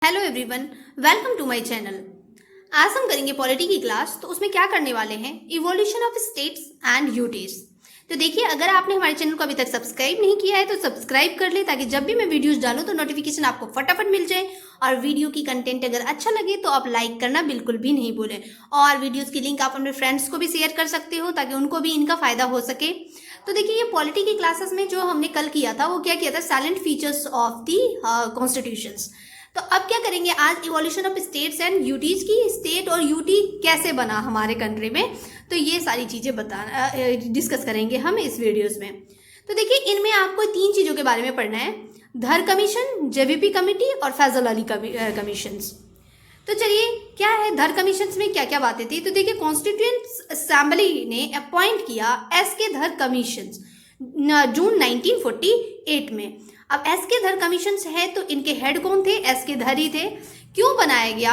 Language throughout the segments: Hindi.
Hello everyone, welcome to my channel. आज हम करेंगे पॉलिटी की क्लास। तो उसमें क्या करने वाले हैं, evolution of states and UTs. तो देखिए, अगर आपने हमारे चैनल को अभी तक सब्सक्राइब नहीं किया है तो सब्सक्राइब कर ले, ताकि जब भी मैं वीडियोस डालूं तो नोटिफिकेशन आपको फटाफट मिल जाए। और वीडियो की कंटेंट अगर अच्छा लगे तो आप लाइक करना बिल्कुल भी नहीं भूलें। और वीडियोज़ की लिंक आप अपने फ्रेंड्स को भी शेयर कर सकते हो, ताकि उनको भी इनका फ़ायदा हो सके। तो देखिए, ये पॉलिटी की क्लासेस में जो हमने कल किया था वो क्या किया था, salient features of the constitutions. तो अब क्या करेंगे, आज evolution of states and UTs की, स्टेट और यूटी कैसे बना हमारे कंट्री में, तो ये सारी चीज़ें डिस्कस करेंगे हम इस वीडियोस में। तो देखिए, इनमें आपको 3 चीज़ों के बारे में पढ़ना है, धर कमीशन, जेवीपी कमेटी और फैजल अली कमीशंस। तो चलिए, क्या है धर कमीशंस में क्या क्या बातें थी। तो देखिए, कॉन्स्टिट्यूएंट असेंबली ने अपॉइंट किया एस.के. धर कमीशंस जून 1948 में। अब एस.के. धर कमीशंस है तो इनके हेड कौन थे, एस.के. धर ही थे। क्यों बनाया गया,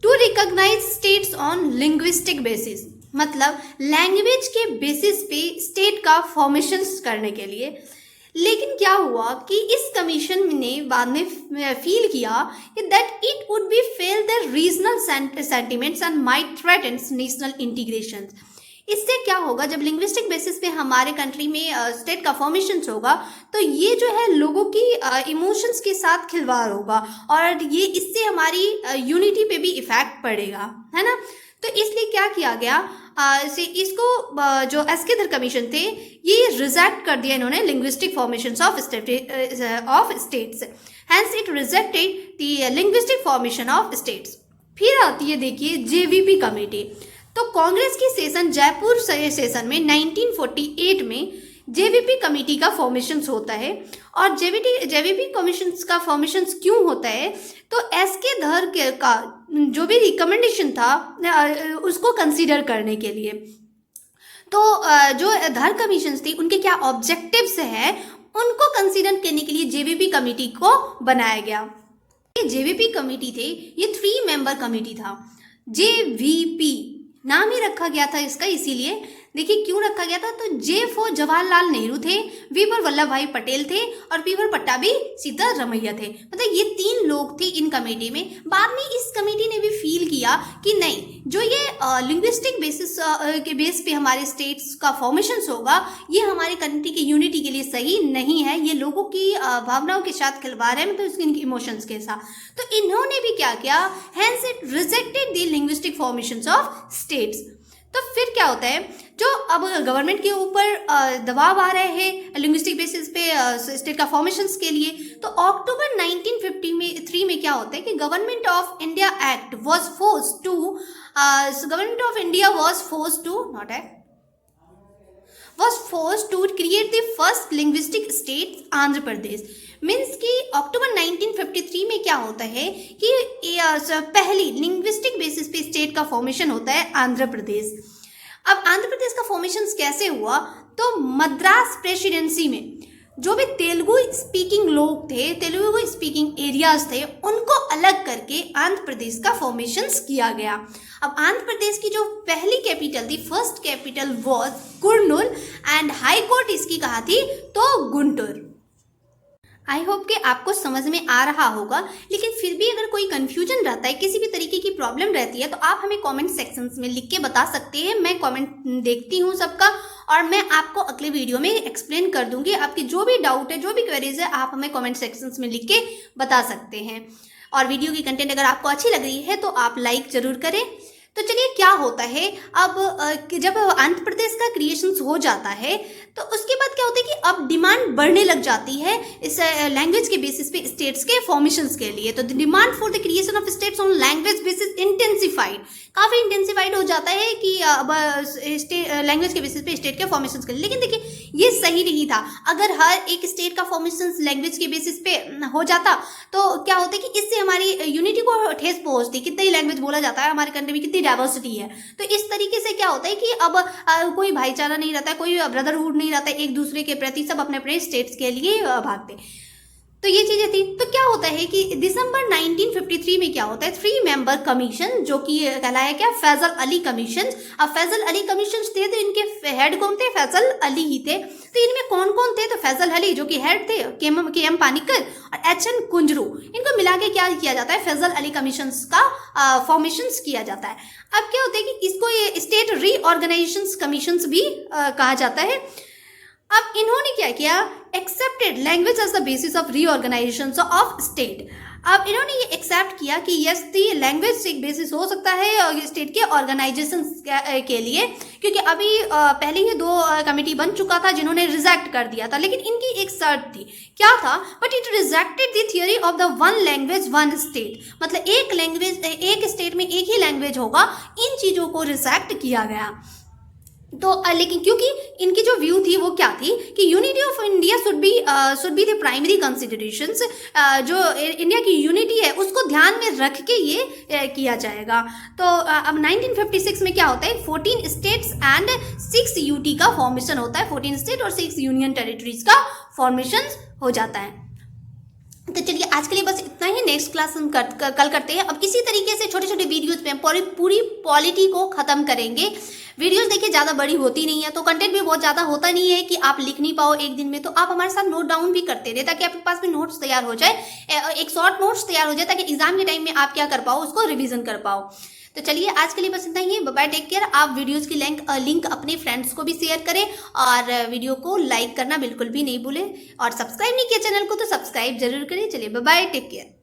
to recognise states on linguistic basis, मतलब लैंग्वेज के बेसिस पे स्टेट का फॉर्मेशन करने के लिए। लेकिन क्या हुआ कि इस कमीशन ने बाद में फील किया कि that it would be fail the regional sentiments and might threaten national integration. इससे क्या होगा, जब लिंग्विस्टिक बेसिस पे हमारे कंट्री में स्टेट का फॉर्मेशन होगा तो ये जो है लोगों की इमोशंस के साथ खिलवाड़ होगा, और ये इससे हमारी यूनिटी पे भी इफेक्ट पड़ेगा, है ना। तो इसलिए क्या किया गया, इसको जो एस.के. धर कमीशन थे ये रिजेक्ट कर दिया इन्होंने, linguistic formation of states. Hence it rejected the linguistic formation of states. फिर आती है देखिए जेवीपी कमेटी। तो कांग्रेस की सेशन, जयपुर सेशन में 1948 में जेवीपी कमेटी का फॉर्मेशन होता है। और जेवीपी कमीशन का फॉर्मेशन क्यों होता है, तो एस.के. धर का जो भी रिकमेंडेशन था उसको कंसीडर करने के लिए। तो जो धर कमीशन थी उनके क्या ऑब्जेक्टिव्स है, उनको कंसीडर करने के लिए जेवीपी कमेटी को बनाया गया। जेवीपी कमेटी थे, ये 3 मेंबर कमेटी था। जेवीपी नाम ही रखा गया था इसका, इसीलिए देखिए क्यों रखा गया था। तो जे फॉर जवाहरलाल नेहरू थे, वी फॉर वल्लभ भाई पटेल थे, और पी फॉर पट्टाभी सिद्धारमैया थे। मतलब ये 3 लोग थे इन कमेटी में। बाद में इस कमेटी ने भी फील किया कि नहीं, जो ये लिंग्विस्टिक बेसिस के बेस पे हमारे स्टेट्स का फॉर्मेशन होगा, ये हमारे कंट्री की यूनिटी के लिए सही नहीं है, ये लोगों की भावनाओं के साथ खिलवाड़ है, मतलब इनके इमोशंस के साथ। तो इन्होंने भी क्या किया, hence it rejected the linguistic formations of states. तो फिर क्या होता है, जो अब गवर्नमेंट के ऊपर दबाव आ रहे हैं लिंग्विस्टिक बेसिस पे स्टेट का फॉर्मेशंस के लिए, तो अक्टूबर 1953 में क्या होता है कि government of India act was forced to was forced to create the first linguistic state Andhra Pradesh. Means कि अक्टूबर 1953 में क्या होता है कि पहली लिंग्विस्टिक बेसिस पे स्टेट का फॉर्मेशन होता है आंध्र प्रदेश। अब आंध्र प्रदेश का फॉर्मेशन कैसे हुआ, तो मद्रास प्रेसिडेंसी में जो भी तेलुगु स्पीकिंग लोग थे, तेलुगु स्पीकिंग एरियाज थे, उनको अलग करके आंध्र प्रदेश का फॉर्मेशन किया गया। अब आंध्र प्रदेश की जो पहली कैपिटल थी, first capital was Kurnool, and high court इसकी कहा थी तो गुंटूर। आई होप कि आपको समझ में आ रहा होगा, लेकिन फिर भी अगर कोई कंफ्यूजन रहता है, किसी भी तरीके की प्रॉब्लम रहती है, तो आप हमें कमेंट सेक्शंस में लिख के बता सकते हैं। मैं कमेंट देखती हूँ सबका, और मैं आपको अगले वीडियो में एक्सप्लेन कर दूंगी। आपकी जो भी डाउट है, जो भी क्वेरीज है, आप हमें कमेंट सेक्शंस में लिख के बता सकते हैं। और वीडियो की कंटेंट अगर आपको अच्छी लग रही है तो आप लाइक जरूर करें। तो चलिए, क्या होता है अब जब आंध्र प्रदेश का क्रिएशन हो जाता है तो उसके बाद क्या होता है कि अब डिमांड बढ़ने लग जाती है इस लैंग्वेज के बेसिस पे स्टेट्स के फॉर्मेशंस के लिए। तो the demand for the creation of states on language basis intensified, काफ़ी इंटेंसिफाइड हो जाता है कि अब लैंग्वेज के बेसिस पे स्टेट के फॉर्मेशंस के लिए। लेकिन देखिए, ये सही नहीं था। अगर हर एक स्टेट का फॉर्मेशन लैंग्वेज के बेसिस पे हो जाता तो क्या होता है कि इससे हमारी यूनिटी को ठेस पहुंचती। कितने ही लैंग्वेज बोला जाता है हमारे कंट्री में, कितनी डाइवर्सिटी है। तो इस तरीके से क्या होता है कि अब कोई भाईचारा नहीं रहता है, कोई ब्रदरहुड नहीं रहता है एक दूसरे के प्रति, सब अपने अपने स्टेट्स के लिए भागते। तो ये चीजें थी। तो क्या होता है कि दिसंबर 1953 में क्या होता है, 3 मेंबर कमीशन जो कि कहलाया क्या, फैजल अली कमीशन। अब फैजल अली कमीशन थे तो इनके हेड कौन थे, फैजल अली ही थे। तो इनमें कौन कौन थे, तो फैजल अली जो कि हेड थे, के एम पानीकर और एच एन कुंजरू, इनको मिला के क्या किया जाता है, फैजल अली कमीशन का फॉर्मेशन किया जाता है। अब क्या होता है कि इसको ये स्टेट रीऑर्गेनाइजेशन कमीशन भी कहा जाता है। अब इन्होंने क्या किया, accepted language as the basis of reorganisation of state. अब इन्होंने ये एक्सेप्ट किया कि यस दी लैंग्वेज एक बेसिस हो सकता है स्टेट के ऑर्गेनाइजेशन के लिए, क्योंकि अभी पहले ही 2 कमेटी बन चुका था जिन्होंने रिजेक्ट कर दिया था। लेकिन इनकी एक शर्त थी, क्या था, but it rejected the theory of the one language one state, मतलब एक लैंग्वेज एक स्टेट में एक ही लैंग्वेज होगा, इन चीज़ों को रिजेक्ट किया गया। तो लेकिन क्योंकि इनकी जो व्यू थी वो क्या थी कि unity of India should be the primary considerations, जो इंडिया की यूनिटी है उसको ध्यान में रख के ये किया जाएगा। तो अब 1956 में क्या होता है, 14 स्टेट्स एंड 6 यूटी का फॉर्मेशन होता है, 14 स्टेट और 6 यूनियन टेरिटरीज का फॉर्मेशन हो जाता है। तो चलिए आज के लिए बस इतना ही, नेक्स्ट क्लास हम कल करते हैं। अब इसी तरीके से छोटे छोटे वीडियोज में पूरी पॉलिटी को खत्म करेंगे। वीडियोस देखिए ज़्यादा बड़ी होती नहीं है, तो कंटेंट भी बहुत ज़्यादा होता नहीं है कि आप लिख नहीं पाओ एक दिन में, तो आप हमारे साथ नोट डाउन भी करते रहे ताकि आपके पास भी नोट्स तैयार हो जाए, एक शॉर्ट नोट्स तैयार हो जाए ताकि एग्जाम के टाइम में आप क्या कर पाओ, उसको रिविजन कर पाओ। तो चलिए आज के लिए बस इतना ही है, बाय बाय, टेक केयर। आप वीडियोस की लिंक अपने फ्रेंड्स को भी शेयर करें और वीडियो को लाइक करना बिल्कुल भी नहीं भूलें, और सब्सक्राइब नहीं किया चैनल को तो सब्सक्राइब जरूर करें। चलिए बाय बाय, टेक केयर।